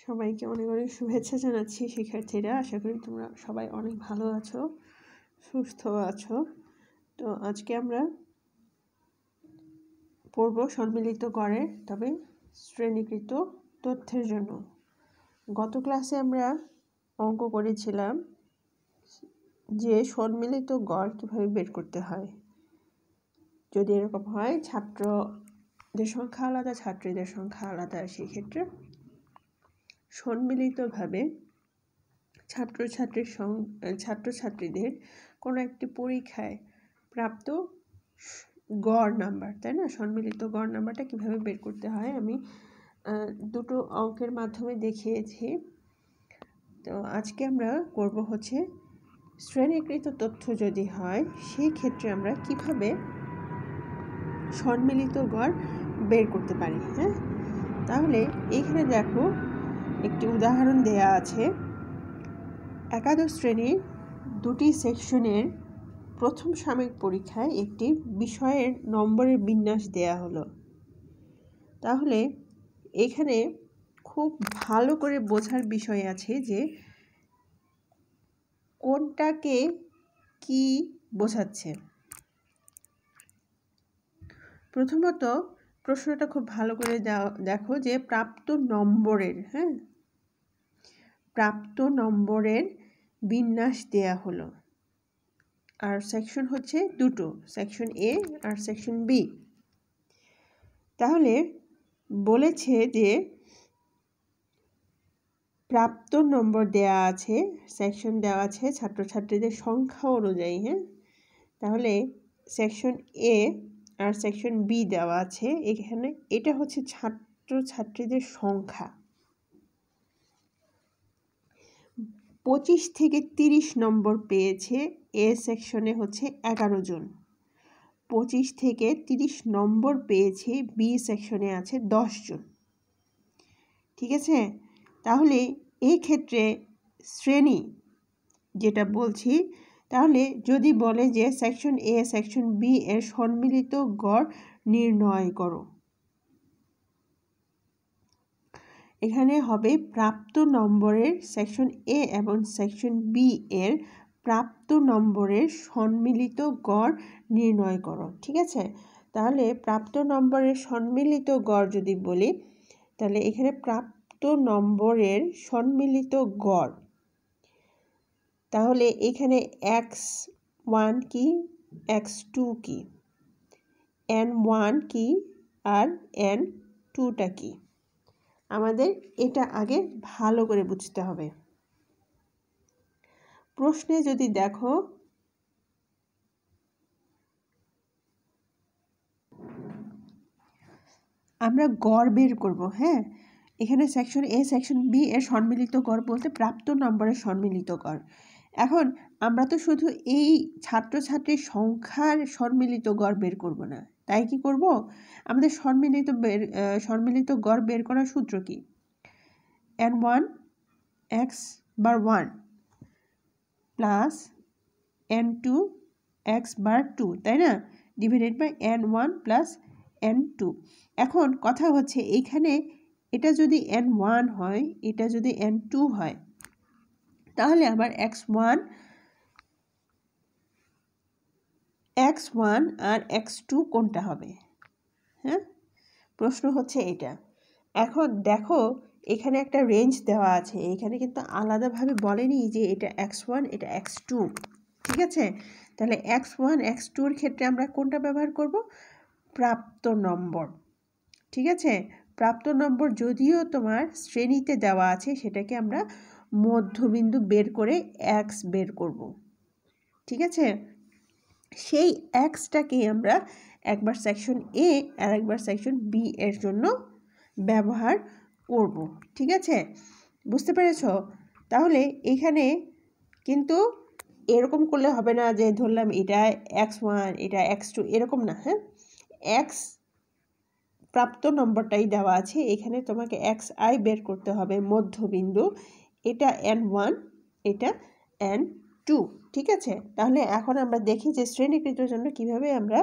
সবাইকে অনেক অনেক শুভেচ্ছা জানাচ্ছি শিক্ষার্থীরা। আশা করি তোমরা সবাই অনেক ভালো আছো, সুস্থ আছো। তো আজকে আমরা পড়ব সম্মিলিত গড়ে, তবে শ্রেণীকৃত তথ্যের জন্য। গত ক্লাসে আমরা অঙ্ক করেছিলাম যে সম্মিলিত গড় কীভাবে বের করতে হয়। যদি এরকম হয় ছাত্রদের সংখ্যা আলাদা, ছাত্রীদের সংখ্যা আলাদা, সেক্ষেত্রে সম্মিলিতভাবে ছাত্রছাত্রীদের কোনো একটি পরীক্ষায় প্রাপ্ত গড় নাম্বার, তাই না, সম্মিলিত গড় নাম্বারটা কীভাবে বের করতে হয় আমি দুটো অঙ্কের মাধ্যমে দেখিয়েছি। তো আজকে আমরা করব হচ্ছে শ্রেণীকৃত তথ্য যদি হয় সেই ক্ষেত্রে আমরা কিভাবে সম্মিলিত গড় বের করতে পারি। হ্যাঁ, তাহলে এখানে দেখো একটি উদাহরণ দেয়া আছে। একাদশ শ্রেণীর দুটি সেকশনের প্রথম সাময়িক পরীক্ষায় একটি বিষয়ের নম্বরের বিন্যাস দেয়া হলো। তাহলে এখানে খুব ভালো করে বোঝার বিষয় আছে যে কোনটাকে কি বোঝাচ্ছে। প্রথমত প্রশ্নটা খুব ভালো করে দেখো যে প্রাপ্ত নম্বরের বিন্যাস দেয়া হলো, আর সেকশন হচ্ছে দুটো, সেকশন এ আর সেকশন বি। তাহলে বলেছে যে প্রাপ্ত নম্বর দেয়া আছে, সেকশন দেওয়া আছে ছাত্রছাত্রীদের সংখ্যা অনুযায়ী। হ্যাঁ, তাহলে সেকশন এ আর সেকশন বি দেওয়া আছে এখানে। এটা হচ্ছে ছাত্রছাত্রীদের সংখ্যা। 25 থেকে 30 নম্বর পেয়েছে এ সেকশনে হচ্ছে 11 জন। 25 থেকে 30 নম্বর পেয়েছে বি সেকশনে আছে 10 জন। ঠিক আছে, তাহলে এই ক্ষেত্রে শ্রেণী যেটা বলছি, তাহলে যদি বলে যে সেকশন এ সেকশন বি এর সম্মিলিত গড় নির্ণয় করো, এখানে হবে প্রাপ্ত নম্বরের সেকশন এ এবং সেকশন বি এর প্রাপ্ত নম্বরের সম্মিলিত গড় নির্ণয় করো। ঠিক আছে, তাহলে প্রাপ্ত নম্বরের সম্মিলিত গড় যদি বলি, তাহলে এখানে প্রাপ্ত নম্বরের সম্মিলিত গড়, তাহলে এখানে x1 কি, x2 কি, n1 কি আর n2টা কি, আমাদের এটা আগে ভালো করে বুঝতে হবে। প্রশ্নে যদি দেখো আমরা গড় বের করব। হ্যাঁ, এখানে সেকশন এ সেকশন বি এর সম্মিলিত গড় বলতে প্রাপ্ত নম্বরের সম্মিলিত গড়। এখন আমরা তো শুধু এই ছাত্রছাত্রীর সংখ্যার সম্মিলিত গড় বের করব না, তাই কি করব, আমাদের সম্মিলিত গড় বের করার সূত্র কি, n1 x বার 1 প্লাস n2 x বার 2, তাই না, divided by n1 plus n2। এখন কথা হচ্ছে এইখানে এটা যদি n1 হয়, এটা যদি n2 হয়, তাহলে আবার x1 আর x2 কোনটা হবে। হ্যাঁ, প্রশ্ন হচ্ছে এটা। এখন দেখো এখানে একটা রেঞ্জ দেওয়া আছে, এখানে কিন্তু আলাদাভাবে বলেনি যে এটা x1 এটা x2। ঠিক আছে, তাহলে x1 x2-র ক্ষেত্রে আমরা কোনটা ব্যবহার করব, প্রাপ্ত নম্বর। ঠিক আছে, প্রাপ্ত নম্বর যদিও তোমার শ্রেণীতে দেওয়া আছে, সেটাকে আমরা মধ্যবিন্দু বের করে x বের করব। ঠিক আছে, সেই xটাকে আমরা একবার সেকশন এ আর একবার সেকশন বি এর জন্য ব্যবহার করব। ঠিক আছে, বুঝতে পেরেছ? তাহলে এখানে কিন্তু এরকম করলে হবে না যে ধরলাম এটা x1 এটা x2 এরকম না। হ্যাঁ, x প্রাপ্ত নম্বরটাই দেওয়া আছে, এখানে তোমাকে xi বের করতে হবে মধ্যবিন্দু, এটা n1 এটা n2। ঠিক আছে, তাহলে এখন আমরা দেখি যে শ্রেণীকৃতর জন্য কিভাবে আমরা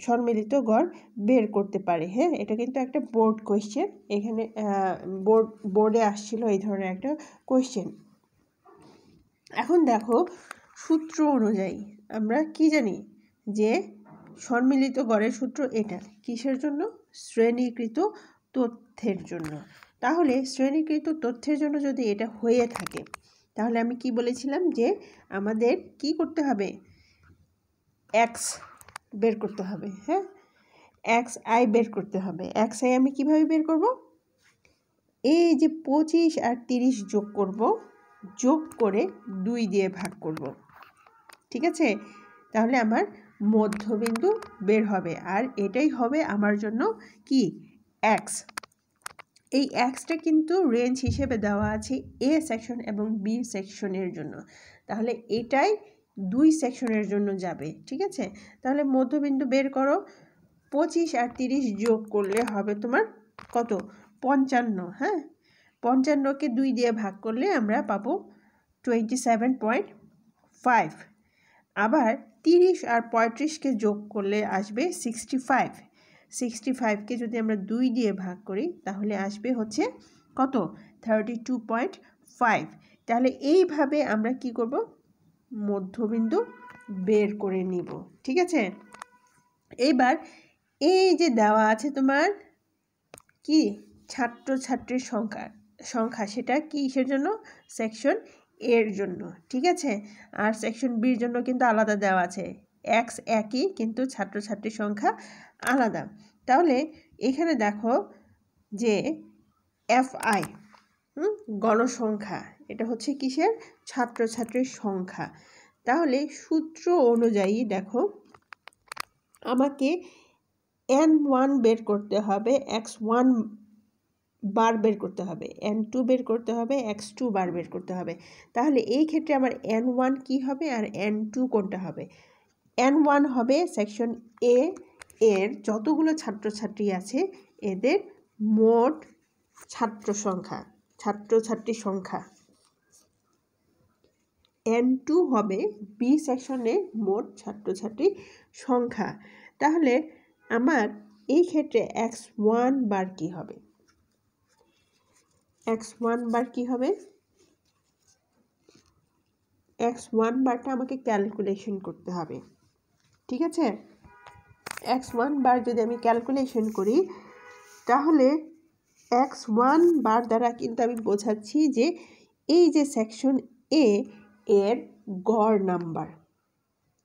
সম্মিলিত গড় বের করতে পারে। হ্যাঁ, এটা কিন্তু একটা বোর্ড কোয়েশ্চেন, এখানে বোর্ডে আসছিল এই ধরনের একটা কোয়েশ্চেন। এখন দেখো সূত্র অনুযায়ী আমরা কি জানি যে সম্মিলিত গড়ের সূত্র এটা কিসের জন্য? শ্রেণীকৃত তথ্যের জন্য। তাহলে শ্রেণীকৃত তথ্যের জন্য যদি এটা হয়ে থাকে তাহলে আমি কি বলেছিলাম যে আমাদের কি করতে হবে? এক্স বের করতে হবে। হ্যাঁ, এক্স আই বের করতে হবে। এক্স আই আমি কিভাবে বের করব? এই যে 25 আর 30 যোগ করব, যোগ করে 2 দিয়ে ভাগ করব। ঠিক আছে, তাহলে আমার মধ্যবিন্দু বের হবে, আর এটাই হবে আমার জন্য কি? এক্স। এই এক্সটা কিন্তু রেঞ্জ হিসেবে দেওয়া আছে এ সেকশন এবং বি সেকশনের জন্য, তাহলে এটাই 2 সেকশনের জন্য যাবে। ঠিক আছে, তাহলে মধ্যবিন্দু বের করো। 25 আর 30 যোগ করলে হবে তোমার কত? 55। হ্যাঁ, 55কে 2 দিয়ে ভাগ করলে আমরা পাবো 27.5। আবার 30 আর 35কে যোগ করলে আসবে 65। 65কে যদি আমরা 2 দিয়ে ভাগ করি তাহলে আসবে হচ্ছে কত? 32.5। তাহলে এইভাবে আমরা কি করব? মধ্যবিন্দু বের করে নিব। ঠিক আছে, এইবার এই যে দেওয়া আছে তোমার কি ছাত্রছাত্রীর সংখ্যা সেটা কিসের জন্য? সেকশন এর জন্য। ঠিক আছে, আর সেকশন বির জন্য কিন্তু আলাদা দেওয়া আছে। এক্স একই কিন্তু ছাত্রছাত্রীর সংখ্যা আলাদা। তাহলে এখানে দেখো যে এফআই গণসংখ্যা, এটা হচ্ছে কিসের? ছাত্রছাত্রীর সংখ্যা। তাহলে সূত্র অনুযায়ী দেখো আমাকে n1 বের করতে হবে, x1 বার বের করতে হবে, n2 বের করতে হবে, x2 বার বের করতে হবে। তাহলে এই ক্ষেত্রে আমার n1 কি হবে আর n2 কোনটা হবে? n1 হবে সেকশন এ এর যতগুলো ছাত্রছাত্রী আছে এদের মোট ছাত্রছাত্রী সংখ্যা। n2 হবে বি সেকশনে মোট ছাত্রছাত্রী সংখ্যা। তাহলে আমার এই ক্ষেত্রে x1 বার কি হবে? x1 বার কি হবে? x1 বারটা আমাকে ক্যালকুলেশন করতে হবে। ঠিক আছে, x1 বার যদি আমি ক্যালকুলেশন করি তাহলে x1 বার দ্বারা কিন্তু আমি বোঝাচ্ছি যে এই যে সেকশন এ এর গড় নাম্বার।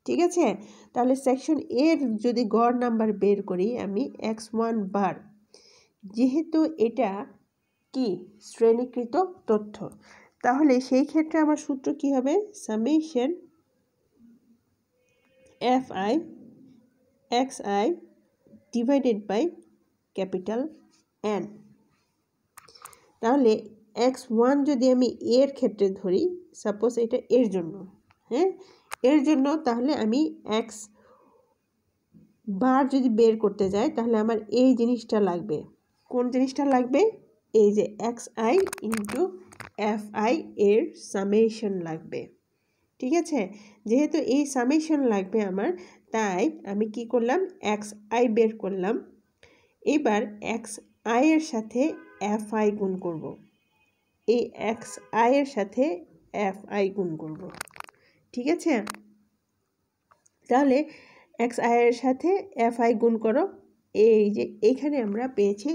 ঠিক আছে, তাহলে সেকশন এর যদি গড় নাম্বার বের করি আমি x1 বার, যেহেতু এটা কি শ্রেণীকৃত তথ্য, তাহলে সেই ক্ষেত্রে আমার সূত্র কি হবে? Summation fi xi divided by capital N। তাহলে x1 যদি আমি এর ক্ষেত্রে ধরি, সাপোজ এটা এর জন্য, হ্যাঁ এর জন্য, তাহলে আমি x বার যদি বের করতে যাই তাহলে আমার এই জিনিসটা লাগবে। কোন জিনিসটা লাগবে? এই যে xi ইন্টু fi এর সামেশন লাগবে। ঠিক আছে, যেহেতু এই সামেশন লাগবে আমার, তাই আমি কি করলাম? xi বের করলাম। এবার xi এর সাথে fi গুণ করব, এই xi এর সাথে fi গুণ করব। ঠিক আছে, তাহলে xi এর সাথে fi গুণ করো। এই যে এখানে আমরা পেয়েছি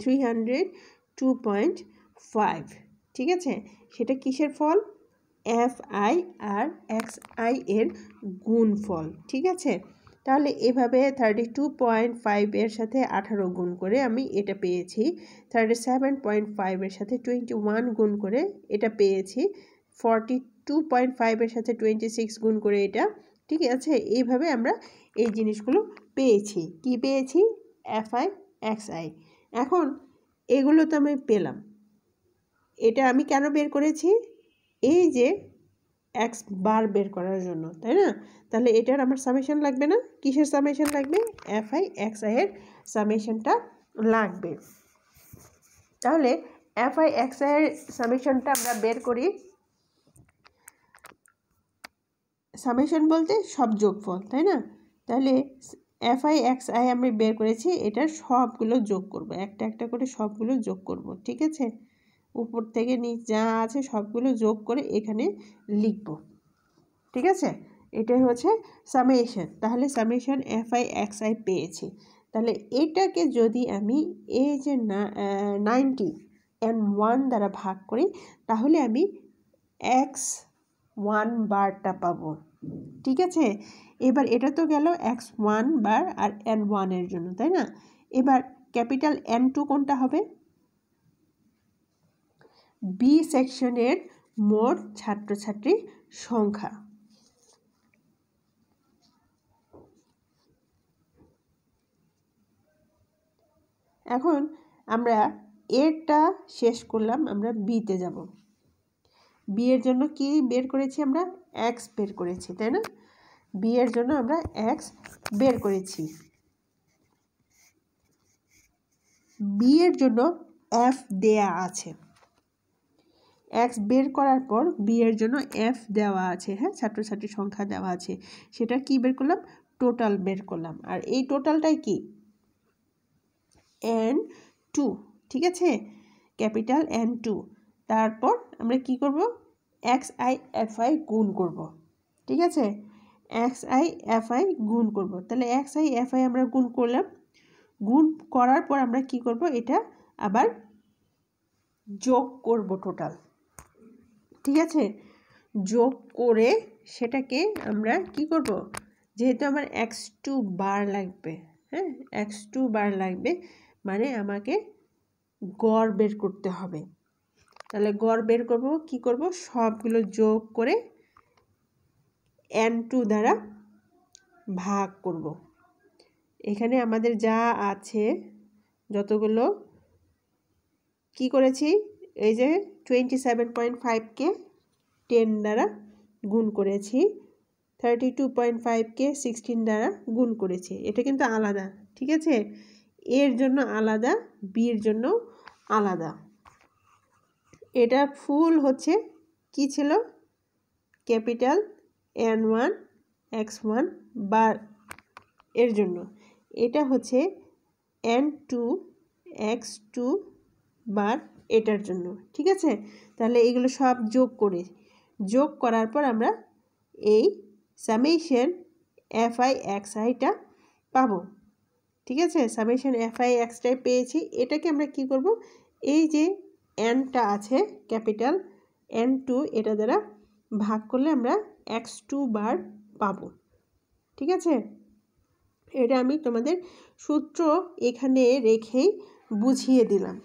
302.5। ঠিক আছে, সেটা কিসের ফল? fi আর xi এর গুণফল। ঠিক আছে, তাহলে এভাবে 32.5 এর সাথে 18 গুণ করে আমি এটা পেয়েছি, 37.5 এর সাথে 21 গুণ করে এটা পেয়েছি, 42.5 এর সাথে 26 গুণ করে এটা। ঠিক আছে, এইভাবে আমরা এই জিনিসগুলো পেয়েছি। কি পেয়েছি? fi xi। এখন এগুলো তো আমি পেলাম, এটা আমি কেন বের করেছি? এই যে x বার বের করার জন্য, তাই না? তাহলে এটার আমার সামেশন লাগবে না? কিসের সামেশন লাগবে? fi xi এর সামেশনটা লাগবে। তাহলে fi xi এর সামেশনটা আমরা বের করি। সামেশন বলতে সব যোগফল, তাই না? তাহলে FI XI আমি বের করেছি, এটার সবগুলো যোগ করব, একটা একটা করে সবগুলো যোগ করব, ঠিক আছে? উপর থেকে নিচ যা আছে সবগুলো যোগ করে এখানে লিখব, ঠিক আছে? এটাই হচ্ছে সামেশন। তাহলে সামেশন FI XI পেয়েছি। তাহলে এটাকে যদি আমি এই যে 90 N1 দ্বারা ভাগ করি তাহলে আমি X1 বারটা পাবো, ঠিক আছে? এবার এটা তো গেল X1 বার আর N1 এর জন্য, তাই না? এবার ক্যাপিটাল N2 কোনটা হবে? বি সেকশনের মোট ছাত্রছাত্রীর সংখ্যা। এখন আমরা এরটা শেষ করলাম, আমরা বিতে যাব। বি এর জন্য কি বের করেছি আমরা? এক্স বের করেছি, তাই না? বি এর জন্য আমরা এক্স বের করেছি। বি এর জন্য এফ দেয়া আছে। এক্স বের করার পর বি এর জন্য এফ দেওয়া আছে, হ্যাঁ, ছাত্রছাত্রীর সংখ্যা দেওয়া আছে। সেটা কি বের করলাম? টোটাল বের করলাম। আর এই টোটালটাই কি? N2, ঠিক আছে? Capital N2। তারপর আমরা কি করব? XI FI গুণ করব, ঠিক আছে? XI FI গুণ করব। তাহলে XI FI আমরা গুণ করলাম। গুণ করার পর আমরা কি করব? এটা আবার যোগ করব টোটাল, ঠিক আছে? যোগ করে সেটাকে আমরা কি করব? যেহেতু আমার X2 বার লাগবে, হ্যাঁ, X2 বার লাগবে, মানে আমাকে গড় বের করতে হবে। তাহলে গড় বের করব, কি করব? সবগুলো যোগ করে N2 দ্বারা ভাগ করব। এখানে আমাদের যা আছে যতগুলো কি করেছি, এই যে 27.5কে 10 দ্বারা গুণ করেছি, 32.5কে 16 দ্বারা গুণ করেছি। এটা কিন্তু আলাদা, ঠিক আছে? এর জন্য আলাদা, বির জন্য আলাদা। এটা ফুল হচ্ছে কি ছিল? ক্যাপিটাল N1 X1 বার এর জন্য। এটা হচ্ছে N2 X2 বার এটার জন্য, ঠিক আছে? তাহলে এগুলো সব যোগ করার পর আমরা এই সামেশন FI XIটা পাবো, ঠিক আছে? সামেশন FI XI পেয়েছি। এটাকে আমরা কি করব? এই যে Nটা আছে ক্যাপিটাল N2, এটা দ্বারা ভাগ করলে আমরা X2 বার পাবো, ঠিক আছে? এটা আমি তোমাদের সূত্র এখানে রেখেই বুঝিয়ে দিলাম।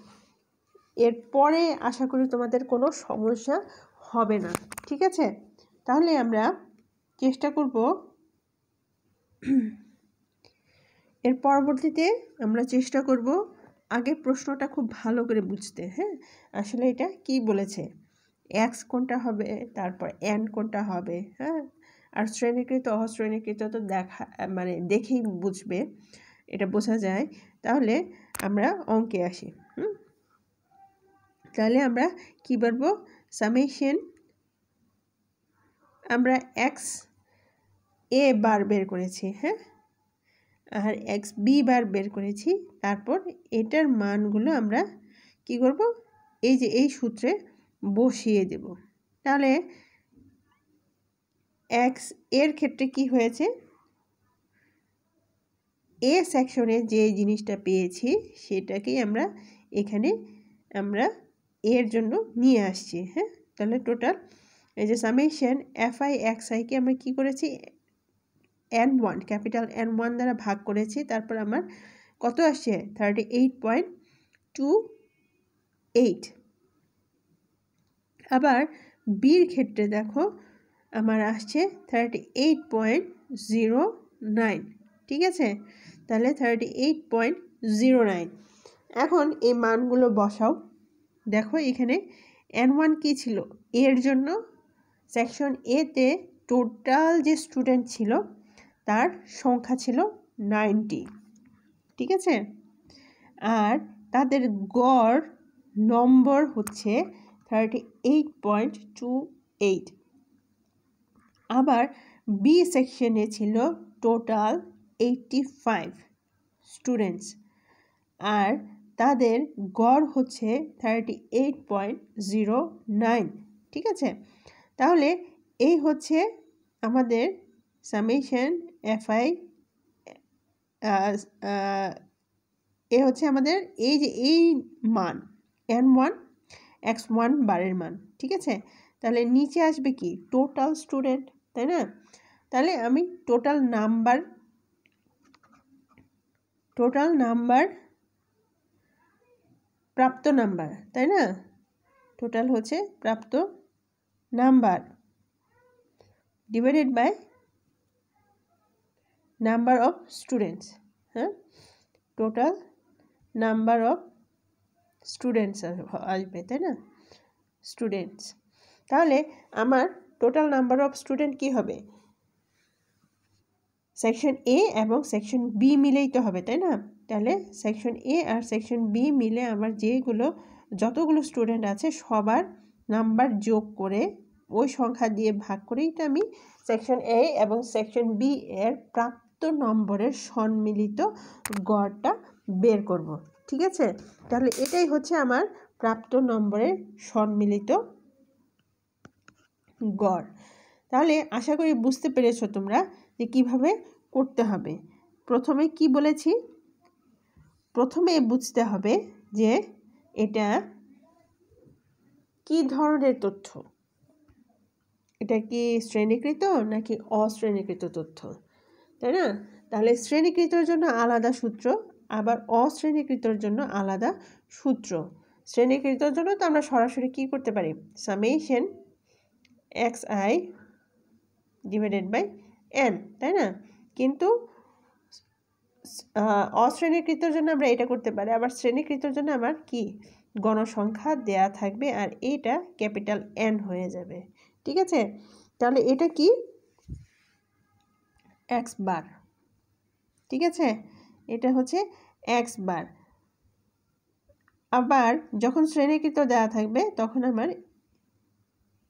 এরপরে আশা করি তোমাদের কোনো সমস্যা হবে না, ঠিক আছে? তাহলে আমরা চেষ্টা করব এর পরবর্তীতে আমরা চেষ্টা করব আগে প্রশ্নটা খুব ভালো করে বুঝতে, হ্যাঁ? আসলে এটা কি বলেছে, এক্স কোনটা হবে, তারপর এন কোনটা হবে, হ্যাঁ? আর শ্রেণীকৃত অশ্রেণীকৃত তো মানে দেখেই বুঝবে, এটা বোঝা যায়। তাহলে আমরা অঙ্কে আসি। তাহলে আমরা কি বলবো? সামেশন আমরা এক্স এ বার বের করেছি, হ্যাঁ, আর এক্স বি বার বের করেছি। তারপর এটার মানগুলো আমরা কি করব? এই যে এই সূত্রে বসিয়ে দেব। তাহলে এক্স এর ক্ষেত্রে কি হয়েছে? এ সেকশনে যে জিনিসটা পেয়েছি সেটাকেই আমরা এখানে আমরা এর জন্য নিয়ে আসছি, হ্যাঁ? তাহলে টোটাল এই যে সামেশন FI XIকে আমরা কি করেছি? N1 ক্যাপিটাল N1 দ্বারা ভাগ করেছি। তারপর আমার কত আসছে? 38.28। আবার বির ক্ষেত্রে দেখো আমার আসছে 38.09, ঠিক আছে? তাহলে 38.09। এখন এই মানগুলো বসাও। দেখো এখানে N1 কি ছিল? এর জন্য সেকশন এতে টোটাল যে স্টুডেন্ট ছিল তার সংখ্যা ছিল 90, ঠিক আছে? আর তাদের গড় নম্বর হচ্ছে 38.28। আবার বি সেকশনে ছিল টোটাল 85 স্টুডেন্টস, আর তাদের গড় হচ্ছে 38.09। ঠিক আছে, তাহলে এই হচ্ছে আমাদের সামেশন FI, এ হচ্ছে আমাদের এই যে এই মান N1 X1 বারের মান। ঠিক আছে, তাহলে নিচে আসবে কি টোটাল স্টুডেন্ট, তাই না? তাহলে আমি টোটাল নাম্বার প্রাপ্ত নাম্বার, তাই না? টোটাল হচ্ছে প্রাপ্ত number divided by number of students. হ্যাঁ, টোটাল নাম্বার অফ স্টুডেন্টস আসবে, তাই না? স্টুডেন্টস, তাহলে আমার টোটাল নাম্বার অফ স্টুডেন্ট কি হবে? সেকশন A এবং সেকশন B মিলেই তো হবে, তাই না? তাহলে সেকশন A আর সেকশন B মিলে আমার যতগুলো স্টুডেন্ট আছে সবার নাম্বার যোগ করে ওই সংখ্যা দিয়ে ভাগ করেই তো আমি সেকশন A এবং সেকশন B এর প্রাপ্ত নম্বরের সম্মিলিত গড়টা বের করব। ঠিক আছে, তাহলে এটাই হচ্ছে আমার প্রাপ্ত নম্বরের সম্মিলিত গড়। তাহলে আশা করি বুঝতে পেরেছো তোমরা যে কিভাবে করতে হবে। প্রথমে কি বলেছি? প্রথমে বুঝতে হবে যে এটা কি ধরনের তথ্য, এটা কি শ্রেণীকৃত নাকি অশ্রেণীকৃত তথ্য, তাই না? তাহলে শ্রেণীকৃতর জন্য আলাদা সূত্র, আবার অশ্রেণীকৃতর জন্য আলাদা সূত্র। শ্রেণীকৃতর জন্য তো আমরা সরাসরি কি করতে পারি, summation xi divided by n, তাই না? কিন্তু অশ্রেণীকৃতর জন্য আমরা এটা করতে পারি, আবার শ্রেণীকৃতর জন্য আমার কি গণসংখ্যা দেয়া থাকবে আর এটা ক্যাপিটাল N হয়ে যাবে। ঠিক আছে, তাহলে এটা কি x বার। ঠিক আছে, এটা হচ্ছে x বার। আবার যখন শ্রেণীকৃত দেওয়া থাকবে তখন আমার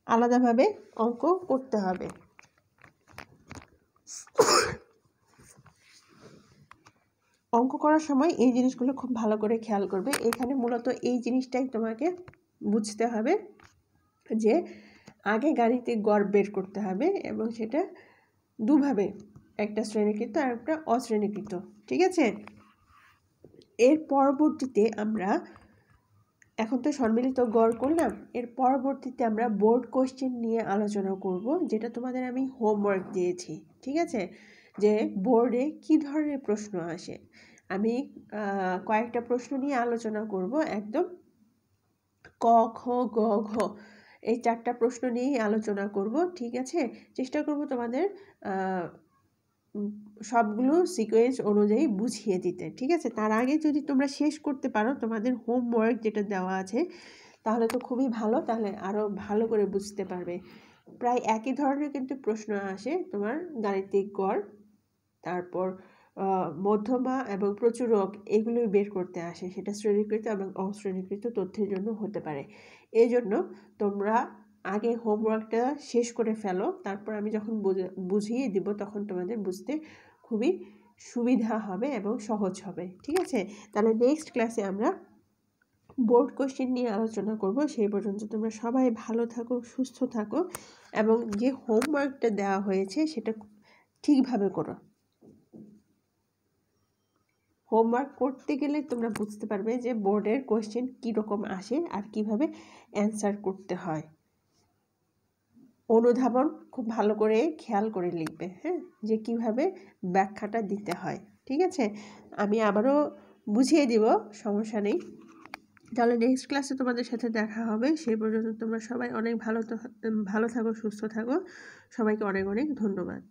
আলাদাভাবে অঙ্ক করতে হবে। অঙ্ক করার সময় এই জিনিসগুলো খুব ভালো করে খেয়াল করবে। এখানে মূলত এই জিনিসটাই তোমাকে বুঝতে হবে যে আগে গাণিতিক গড় বের করতে হবে এবং সেটা দুভাবে, একটা শ্রেণীকৃত আর একটা অশ্রেণীকৃত। ঠিক আছে, এর পরবর্তীতে আমরা এখন তো সম্মিলিত গড় করলাম, এর পরবর্তীতে আমরা বোর্ড কোশ্চেন নিয়ে আলোচনা করব, যেটা তোমাদের আমি হোমওয়ার্ক দিয়েছি। ঠিক আছে, যে বোর্ডে কি ধরনের প্রশ্ন আসে। আমি কয়েকটা প্রশ্ন নিয়ে আলোচনা করব, একদম ক খ গ ঘ এই 4টা প্রশ্ন নিয়েই আলোচনা করব। ঠিক আছে, চেষ্টা করব তোমাদের সবগুলো সিকোয়েন্স অনুযায়ী বুঝিয়ে দিতে। ঠিক আছে, তার আগে যদি তোমরা শেষ করতে পারো তোমাদের হোমওয়ার্ক যেটা দেওয়া আছে তাহলে তো খুবই ভালো, তাহলে আরও ভালো করে বুঝতে পারবে। প্রায় একই ধরনের কিন্তু প্রশ্ন আসে তোমার গাণিতিক গড়, তারপর মধ্যমা এবং প্রচুরক, এগুলোই বের করতে আসে, সেটা শ্রেণীকৃত এবং অশ্রেণীকৃত তথ্যের জন্য হতে পারে। এই জন্য তোমরা আগে হোমওয়ার্কটা শেষ করে ফেলো, তারপর আমি যখন বুঝিয়ে দিব তখন তোমাদের বুঝতে খুবই সুবিধা হবে এবং সহজ হবে। ঠিক আছে, তাহলে নেক্সট ক্লাসে আমরা বোর্ড কোশ্চেন নিয়ে আলোচনা করব। সেই পর্যন্ত তোমরা সবাই ভালো থাকো, সুস্থ থাকো এবং যে হোমওয়ার্কটা দেওয়া হয়েছে সেটা ঠিকভাবে করো। হোমওয়ার্ক করতে গেলে তোমরা বুঝতে পারবে যে বোর্ডের কোশ্চেন কীরকম আসে আর কিভাবে অ্যান্সার করতে হয়। অনুধাবন খুব ভালো করে খেয়াল করে লিখবে, হ্যাঁ, যে কিভাবে ব্যাখ্যাটা দিতে হয়। ঠিক আছে, আমি আবারও বুঝিয়ে দিব, সমস্যা নেই। তাহলে নেক্সট ক্লাসে তোমাদের সাথে দেখা হবে। সেই পর্যন্ত তোমরা সবাই অনেক ভালো থাকো, সুস্থ থাকো। সবাইকে অনেক অনেক ধন্যবাদ।